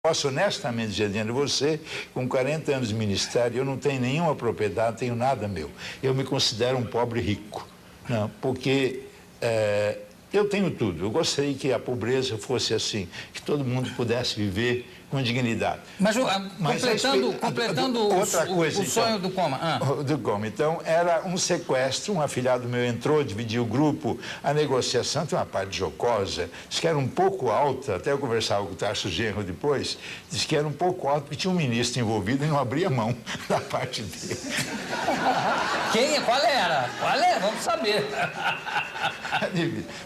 Posso honestamente dizer diante de você, com 40 anos de ministério, eu não tenho nenhuma propriedade, tenho nada meu. Eu me considero um pobre rico, não, porque eu tenho tudo. Eu gostaria que a pobreza fosse assim, que todo mundo pudesse viver com dignidade. Mas completando outra coisa, o sonho do Coma. Do Coma. Então, era um sequestro, um afilhado meu entrou, dividiu o grupo, a negociação tem uma parte jocosa, disse que era um pouco alta, até eu conversava com o Tarso Genro depois, disse que era um pouco alta porque tinha um ministro envolvido e não abria mão da parte dele. Quem? Qual era? Qual é? Vamos saber.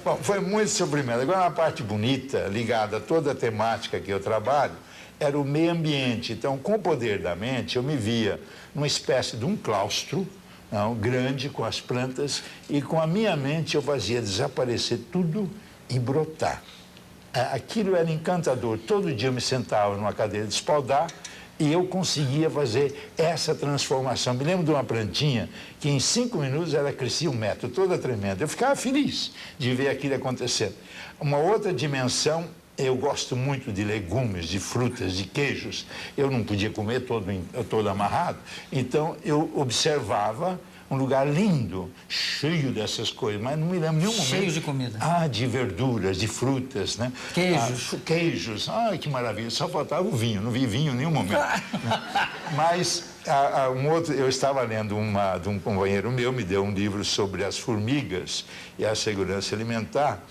Bom, foi muito sofrimento. Agora, uma parte bonita, ligada a toda a temática que eu trabalho, era o meio ambiente. Então, com o poder da mente, eu me via numa espécie de um claustro, não, grande, com as plantas, e com a minha mente eu fazia desaparecer tudo e brotar. Aquilo era encantador. Todo dia eu me sentava numa cadeira de espaldar e eu conseguia fazer essa transformação. Me lembro de uma plantinha que em 5 minutos ela crescia 1 metro, toda tremenda. Eu ficava feliz de ver aquilo acontecendo. Uma outra dimensão, eu gosto muito de legumes, de frutas, de queijos. Eu não podia comer todo amarrado, então eu observava um lugar lindo, cheio dessas coisas, mas não me lembro nenhum momento. Cheio de comida. De verduras, de frutas, né? Queijos. Queijos. Que maravilha. Só faltava o vinho, não vi vinho em nenhum momento. Mas eu estava lendo de um companheiro meu, me deu um livro sobre as formigas e a segurança alimentar.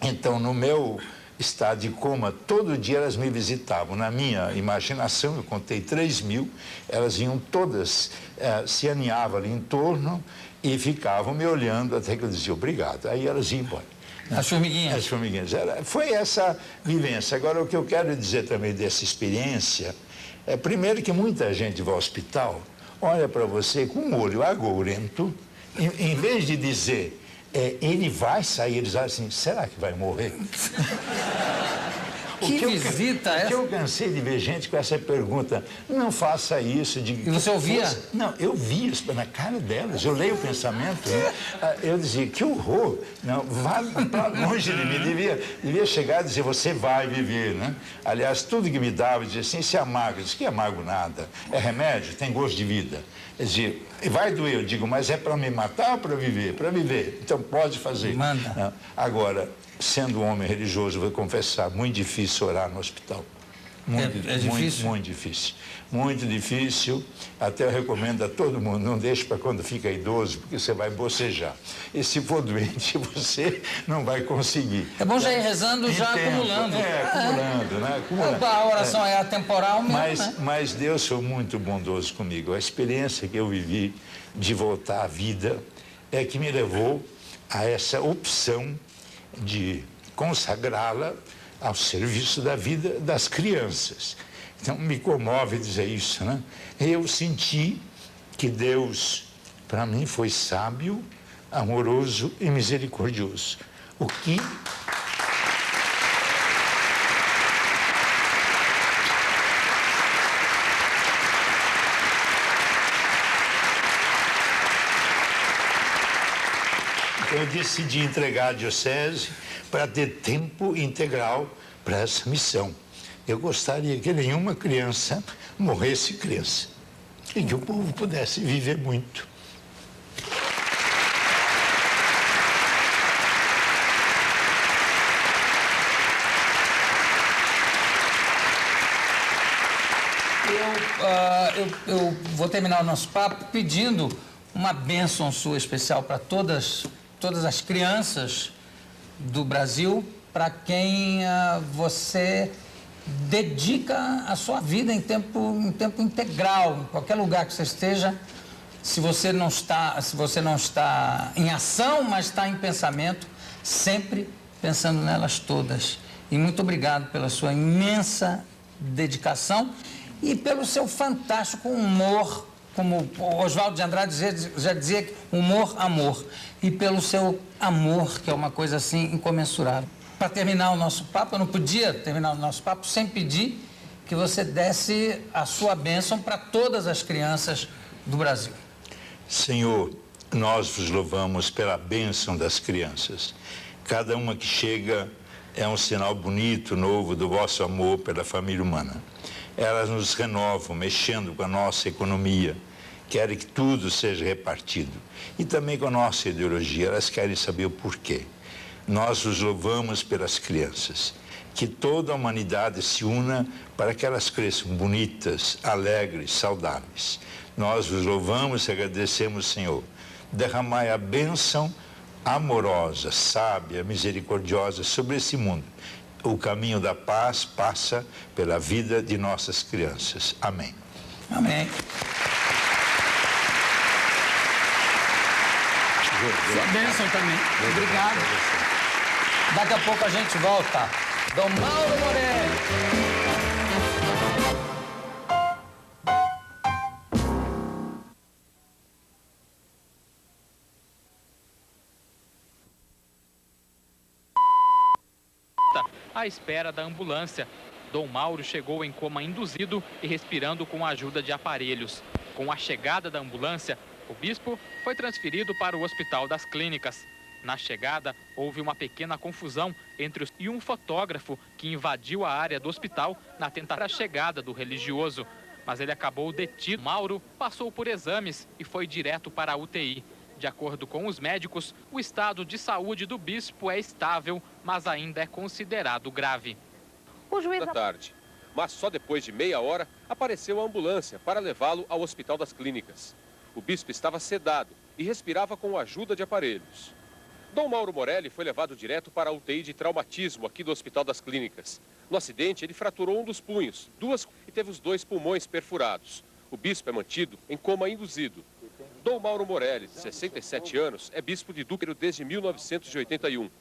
Então, no meu estado de coma, todo dia elas me visitavam. Na minha imaginação, eu contei 3.000, elas iam todas, se aninhavam ali em torno e ficavam me olhando até que eu dizia obrigado. Aí elas iam embora. As formiguinhas? As formiguinhas. Foi essa vivência. Agora, o que eu quero dizer também dessa experiência é, primeiro, que muita gente vai ao hospital, olha para você com um olho agourento, em vez de dizer ele vai sair, eles dizem assim, será que vai morrer? Que visita essa? Porque eu cansei de ver gente com essa pergunta, não faça isso. E você ouvia? Não, eu via isso na cara delas, eu leio o pensamento, né? Eu dizia, que horror, não, vá para longe de mim, devia chegar e dizer, você vai viver, né? Aliás, tudo que me dava, dizia assim, isso é amargo, eu disse, que amargo nada, é remédio, tem gosto de vida. Eu dizia, vai doer, eu digo, mas é para me matar ou para viver? Para viver, então pode fazer. Manda. Não. Agora, sendo um homem religioso, vou confessar, muito difícil orar no hospital. É difícil? Muito difícil. Muito difícil. Até eu recomendo a todo mundo, não deixe para quando fica idoso, porque você vai bocejar. E se for doente, você não vai conseguir. É bom já ir rezando, já acumulando. Acumulando, né? Acumulando. A oração é atemporal mesmo, né? Mas Deus foi muito bondoso comigo. A experiência que eu vivi de voltar à vida é que me levou a essa opção de consagrá-la ao serviço da vida das crianças. Então, me comove dizer isso, né? Eu senti que Deus, para mim, foi sábio, amoroso e misericordioso. O que... Eu decidi entregar a diocese para ter tempo integral para essa missão. Eu gostaria que nenhuma criança morresse criança e que o povo pudesse viver muito. Eu vou terminar o nosso papo pedindo uma bênção sua especial para todas as crianças do Brasil, para quem você dedica a sua vida em tempo integral, em qualquer lugar que você esteja. Se você não está em ação, mas está em pensamento, sempre pensando nelas todas. E muito obrigado pela sua imensa dedicação e pelo seu fantástico humor, como o Oswaldo de Andrade já dizia, humor, amor. E pelo seu amor, que é uma coisa assim incomensurável. Para terminar o nosso papo, eu não podia terminar o nosso papo sem pedir que você desse a sua bênção para todas as crianças do Brasil. Senhor, nós vos louvamos pela bênção das crianças. Cada uma que chega é um sinal bonito, novo do vosso amor pela família humana. Elas nos renovam, mexendo com a nossa economia, querem que tudo seja repartido. E também com a nossa ideologia, elas querem saber o porquê. Nós os louvamos pelas crianças, que toda a humanidade se una para que elas cresçam bonitas, alegres, saudáveis. Nós os louvamos e agradecemos, Senhor. Derramai a bênção amorosa, sábia, misericordiosa sobre esse mundo. O caminho da paz passa pela vida de nossas crianças. Amém. Amém. Sua bênção também. Obrigado. Daqui a pouco a gente volta. Dom Mauro Morelli. À espera da ambulância. Dom Mauro chegou em coma induzido e respirando com a ajuda de aparelhos. Com a chegada da ambulância, o bispo foi transferido para o Hospital das Clínicas. Na chegada, houve uma pequena confusão entre e um fotógrafo que invadiu a área do hospital na tentativa da chegada do religioso. Mas ele acabou detido. Mauro passou por exames e foi direto para a UTI. De acordo com os médicos, o estado de saúde do bispo é estável, mas ainda é considerado grave. O juiz da tarde, mas só depois de meia hora apareceu a ambulância para levá-lo ao Hospital das Clínicas. O bispo estava sedado e respirava com a ajuda de aparelhos. Dom Mauro Morelli foi levado direto para a UTI de traumatismo aqui do Hospital das Clínicas. No acidente, ele fraturou um dos punhos, e teve os 2 pulmões perfurados. O bispo é mantido em coma induzido. Dom Mauro Morelli, de 67 anos, é bispo de Dúquero desde 1981.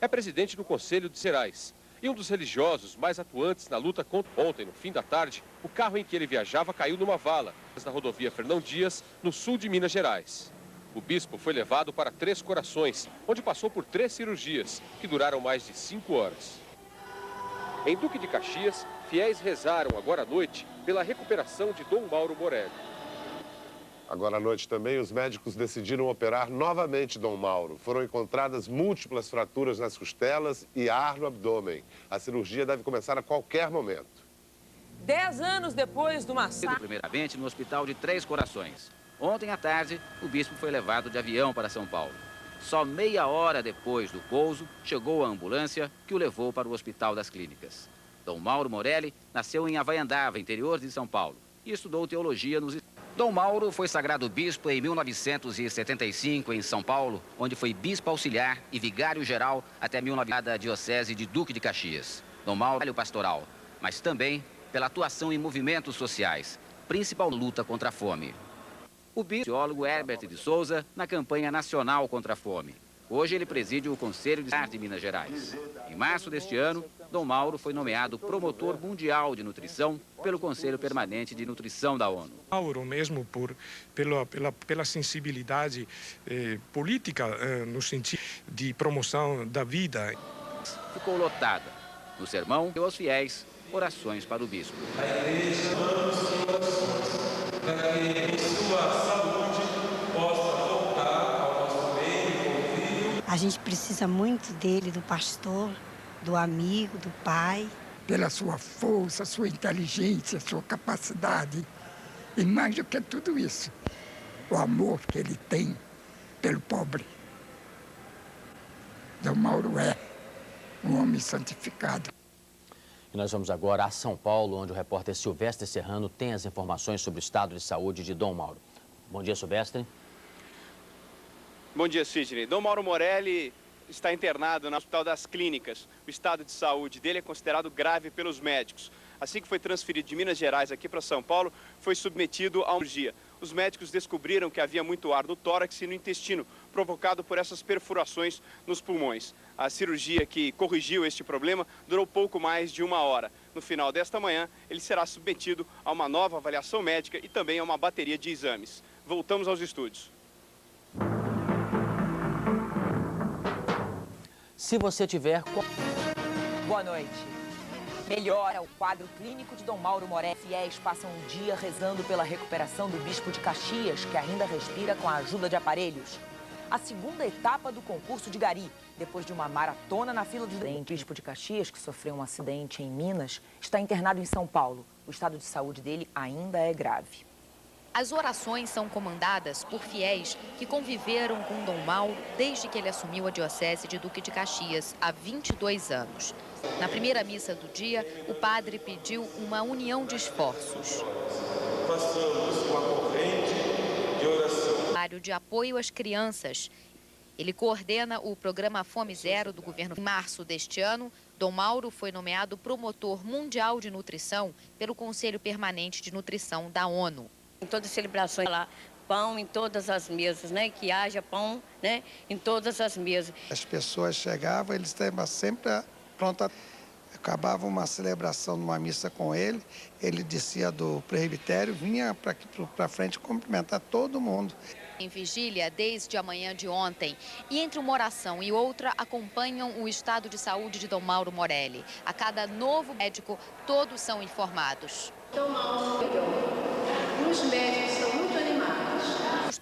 É presidente do Conselho de Cerais e um dos religiosos mais atuantes na luta contra... Ontem, no fim da tarde, o carro em que ele viajava caiu numa vala na rodovia Fernão Dias, no sul de Minas Gerais. O bispo foi levado para Três Corações, onde passou por 3 cirurgias, que duraram mais de 5 horas. Em Duque de Caxias, fiéis rezaram agora à noite pela recuperação de Dom Mauro Morelli. Agora à noite também, os médicos decidiram operar novamente Dom Mauro. Foram encontradas múltiplas fraturas nas costelas e ar no abdômen. A cirurgia deve começar a qualquer momento. 10 anos depois do massacre... Primeiramente no Hospital de Três Corações. Ontem à tarde, o bispo foi levado de avião para São Paulo. Só meia hora depois do pouso, chegou a ambulância que o levou para o Hospital das Clínicas. Dom Mauro Morelli nasceu em Havaiandava, interior de São Paulo, e estudou teologia nos... Dom Mauro foi sagrado bispo em 1975 em São Paulo, onde foi bispo auxiliar e vigário-geral até 1900 da diocese de Duque de Caxias. Dom Mauro é pastoral, mas também pela atuação em movimentos sociais, principal luta contra a fome. O bispo teólogo Herbert de Souza na campanha nacional contra a fome. Hoje ele preside o Conselho de Minas Gerais. Em março deste ano, Dom Mauro foi nomeado promotor mundial de nutrição pelo Conselho Permanente de Nutrição da ONU. Mauro, mesmo pela sensibilidade política no sentido de promoção da vida. Ficou lotada. No sermão, deu aos fiéis orações para o bispo. A igreja manda suas orações para que sua saúde possa voltar ao nosso meio. A gente precisa muito dele, do pastor, do amigo, do pai. Pela sua força, sua inteligência, sua capacidade. E mais do que tudo isso, o amor que ele tem pelo pobre. Dom Mauro é um homem santificado. E nós vamos agora a São Paulo, onde o repórter Silvestre Serrano tem as informações sobre o estado de saúde de Dom Mauro. Bom dia, Silvestre. Bom dia, Sidney. Dom Mauro Morelli está internado no Hospital das Clínicas. O estado de saúde dele é considerado grave pelos médicos. Assim que foi transferido de Minas Gerais aqui para São Paulo, foi submetido a uma cirurgia. Os médicos descobriram que havia muito ar no tórax e no intestino, provocado por essas perfurações nos pulmões. A cirurgia que corrigiu este problema durou pouco mais de 1 hora. No final desta manhã, ele será submetido a uma nova avaliação médica e também a uma bateria de exames. Voltamos aos estúdios. Se você tiver... Boa noite. Melhora o quadro clínico de Dom Mauro Morelli. Fiéis passam um dia rezando pela recuperação do bispo de Caxias, que ainda respira com a ajuda de aparelhos. a segunda etapa do concurso de Gari, depois de uma maratona na fila de... O bispo de Caxias, que sofreu um acidente em Minas, está internado em São Paulo. O estado de saúde dele ainda é grave. As orações são comandadas por fiéis que conviveram com Dom Mauro desde que ele assumiu a diocese de Duque de Caxias, há 22 anos. Na primeira missa do dia, o padre pediu uma união de esforços. Façamos uma corrente de oração. De apoio às crianças. Ele coordena o programa Fome Zero do governo. Em março deste ano, Dom Mauro foi nomeado promotor mundial de nutrição pelo Conselho Permanente de Nutrição da ONU. Em todas as celebrações, lá, pão em todas as mesas, né? Que haja pão, né? Em todas as mesas. As pessoas chegavam, eles estavam sempre prontos. Acabava uma celebração numa missa com ele, ele descia do presbitério, vinha para frente cumprimentar todo mundo. Em vigília desde a manhã de ontem. E entre uma oração e outra, acompanham o estado de saúde de Dom Mauro Morelli. A cada novo médico, todos são informados. Dom Mauro, os médicos estão muito animados.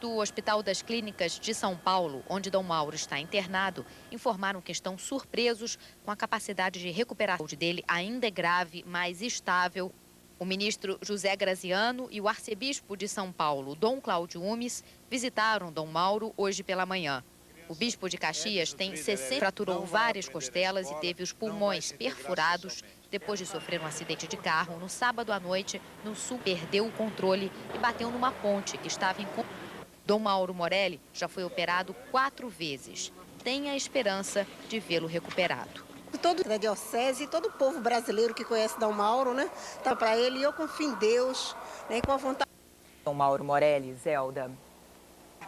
Do Hospital das Clínicas de São Paulo, onde Dom Mauro está internado, informaram que estão surpresos com a capacidade de recuperação dele ainda é grave, mas estável. O ministro José Graziano e o arcebispo de São Paulo, Dom Cláudio Umes, visitaram Dom Mauro hoje pela manhã. O bispo de Caxias tem 60, fraturou várias costelas e teve os pulmões perfurados depois de sofrer um acidente de carro no sábado à noite no sul. Perdeu o controle e bateu numa ponte que estava em... Dom Mauro Morelli já foi operado 4 vezes. Tem a esperança de vê-lo recuperado. Todo da diocese e todo o povo brasileiro que conhece Dom Mauro, né? Tá para ele e eu confio em Deus, né? Com a vontade. Dom Mauro Morelli, Zelda.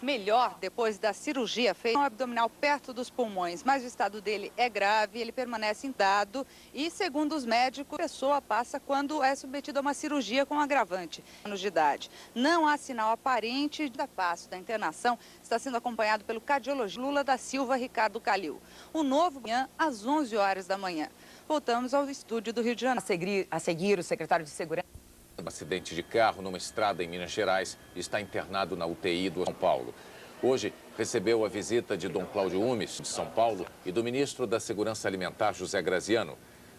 Melhor depois da cirurgia feita, um abdominal perto dos pulmões, mas o estado dele é grave, ele permanece intacto e, segundo os médicos, a pessoa passa quando é submetida a uma cirurgia com agravante. Anos de idade. Não há sinal aparente de passo da internação, está sendo acompanhado pelo cardiologista Lula da Silva Ricardo Calil. O novo amanhã às 11 horas da manhã. Voltamos ao estúdio do Rio de Janeiro. A seguir o secretário de Segurança. Um acidente de carro numa estrada em Minas Gerais, está internado na UTI do São Paulo. Hoje, recebeu a visita de Dom Cláudio Umes, de São Paulo, e do ministro da Segurança Alimentar, José Graziano.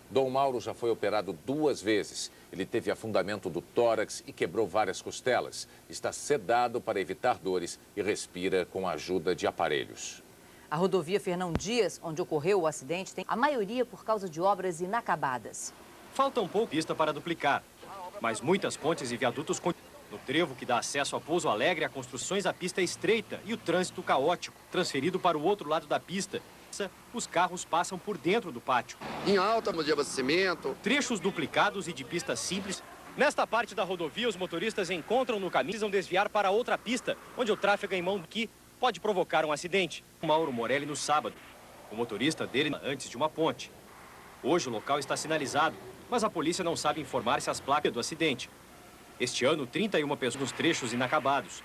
Dom Mauro já foi operado 2 vezes. Ele teve afundamento do tórax e quebrou várias costelas. Está sedado para evitar dores e respira com a ajuda de aparelhos. A rodovia Fernão Dias, onde ocorreu o acidente, tem a maioria por causa de obras inacabadas. Falta um pouco pista para duplicar, mas muitas pontes e viadutos continuam. No trevo que dá acesso a Pouso Alegre, a construções, a pista é estreita e o trânsito caótico. Transferido para o outro lado da pista, os carros passam por dentro do pátio. Em alta, de abastecimento. Trechos duplicados e de pistas simples. Nesta parte da rodovia, os motoristas encontram no caminho e precisam desviar para outra pista, onde o tráfego é em mão que pode provocar um acidente. Mauro Morelli no sábado. O motorista dele antes de uma ponte. Hoje o local está sinalizado, mas a polícia não sabe informar se as placas do acidente. Este ano, 31 pessoas nos trechos inacabados.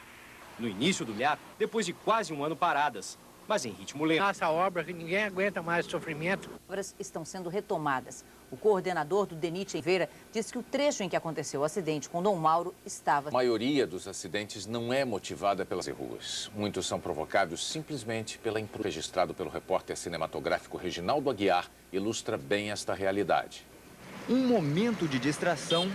No início do milhar, depois de quase um ano paradas, mas em ritmo lento. Essa obra que ninguém aguenta mais sofrimento. As obras estão sendo retomadas. O coordenador do DENIT Oliveira disse que o trecho em que aconteceu o acidente com Dom Mauro estava... A maioria dos acidentes não é motivada pelas ruas. Muitos são provocados simplesmente pela imprudência. Registrado pelo repórter cinematográfico Reginaldo Aguiar, ilustra bem esta realidade. Um momento de distração.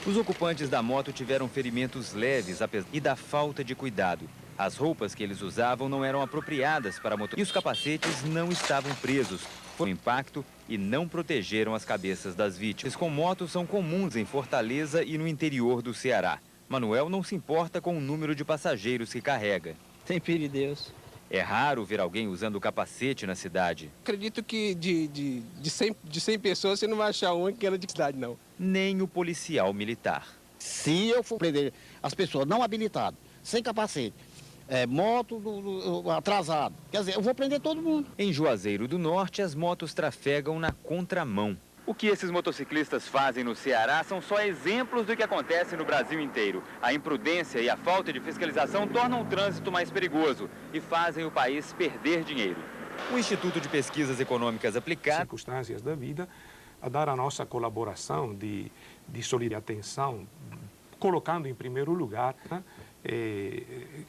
Os ocupantes da moto tiveram ferimentos leves e da falta de cuidado. As roupas que eles usavam não eram apropriadas para motor e os capacetes não estavam presos. Foi um impacto e não protegeram as cabeças das vítimas. Com motos são comuns em Fortaleza e no interior do Ceará. Manuel não se importa com o número de passageiros que carrega. Tem filho de Deus. É raro ver alguém usando capacete na cidade. Acredito que de 100 pessoas você não vai achar uma que era de cidade, não. Nem o policial militar. Se eu for prender as pessoas não habilitadas, sem capacete, moto atrasado, quer dizer, eu vou prender todo mundo. Em Juazeiro do Norte, as motos trafegam na contramão. O que esses motociclistas fazem no Ceará são só exemplos do que acontece no Brasil inteiro. A imprudência e a falta de fiscalização tornam o trânsito mais perigoso e fazem o país perder dinheiro. O Instituto de Pesquisas Econômicas Aplicadas... Circunstâncias da vida, a dar a nossa colaboração de solidariedade e atenção, colocando em primeiro lugar, né,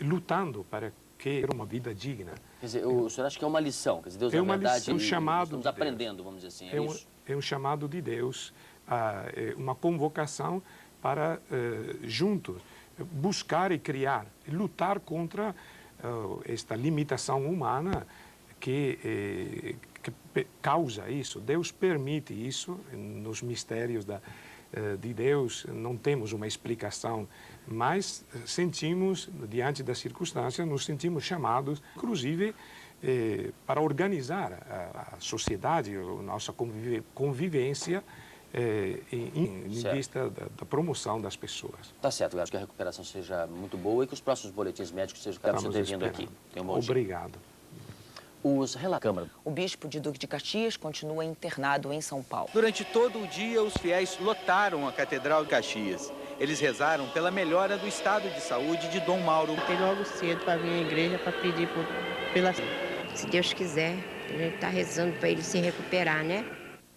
lutando para ter uma vida digna. Quer dizer, o senhor acha que é uma lição? Quer dizer, Deus, É na uma verdade, lição, um chamado estamos de Deus. aprendendo, vamos dizer assim, é isso? É um chamado de Deus, uma convocação para, juntos, buscar e criar, lutar contra esta limitação humana que causa isso. Deus permite isso nos mistérios de Deus, não temos uma explicação, mas sentimos, diante das circunstâncias, nos sentimos chamados, inclusive, para organizar a sociedade, a nossa convivência, em vista da promoção das pessoas. Tá certo, eu acho que a recuperação seja muito boa e que os próximos boletins médicos sejam capazes de ter vindo aqui. Tenha um bom dia. Obrigado. O bispo de Duque de Caxias continua internado em São Paulo. Durante todo o dia, os fiéis lotaram a Catedral de Caxias. Eles rezaram pela melhora do estado de saúde de Dom Mauro. Tem logo cedo para vir à igreja para pedir pela... Se Deus quiser, a gente está rezando para ele se recuperar, né?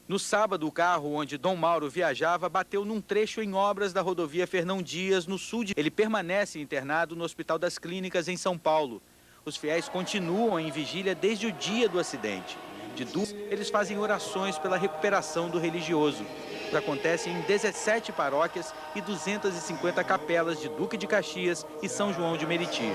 No sábado, o carro onde Dom Mauro viajava bateu num trecho em obras da rodovia Fernão Dias, no sul de... Ele permanece internado no Hospital das Clínicas, em São Paulo. Os fiéis continuam em vigília desde o dia do acidente. De duas, eles fazem orações pela recuperação do religioso. Acontece em 17 paróquias e 250 capelas de Duque de Caxias e São João de Meriti.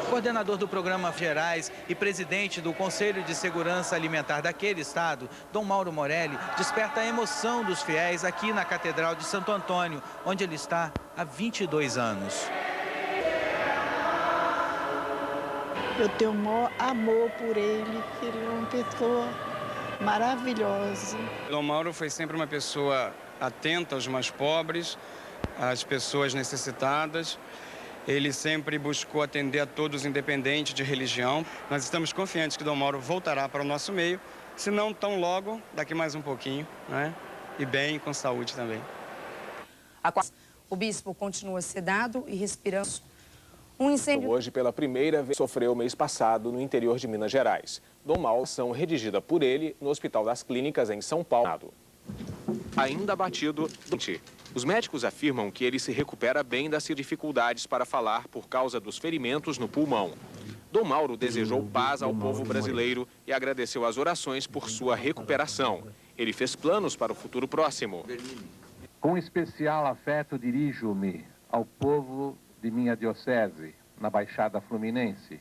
Coordenador do Programa Gerais e presidente do Conselho de Segurança Alimentar daquele estado, Dom Mauro Morelli, desperta a emoção dos fiéis aqui na Catedral de Santo Antônio, onde ele está há 22 anos. Eu tenho o maior amor por ele, ele é uma pessoa maravilhosa. Dom Mauro foi sempre uma pessoa atenta aos mais pobres, às pessoas necessitadas. Ele sempre buscou atender a todos, independente de religião. Nós estamos confiantes que Dom Mauro voltará para o nosso meio, se não tão logo, daqui mais um pouquinho, né? E bem, com saúde também. O bispo continua sedado e respirando. Um incêndio... Hoje, pela primeira vez, sofreu mês passado no interior de Minas Gerais. Dom Mauro, ação redigida por ele no Hospital das Clínicas, em São Paulo. Ainda abatido, os médicos afirmam que ele se recupera bem das dificuldades para falar por causa dos ferimentos no pulmão. Dom Mauro desejou paz ao povo brasileiro e agradeceu as orações por sua recuperação. Ele fez planos para o futuro próximo. Com especial afeto dirijo-me ao povo de minha diocese, na Baixada Fluminense.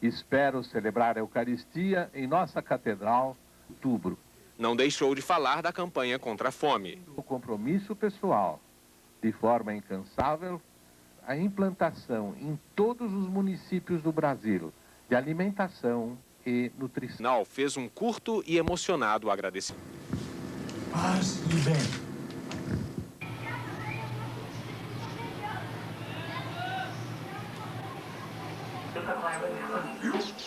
Espero celebrar a Eucaristia em nossa catedral em outubro. Não deixou de falar da campanha contra a fome. O compromisso pessoal, de forma incansável, a implantação em todos os municípios do Brasil de alimentação e nutrição. Fez um curto e emocionado agradecimento. Paz e bem.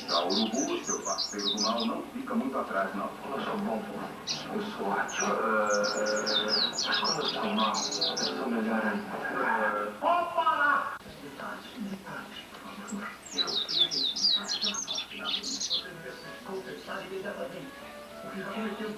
Já o urubu, seu parceiro do mal, não fica muito atrás, não. Eu sou bom, eu sou ótimo. Mas quando eu sou mal, eu sou melhor ainda. Opa lá! Eu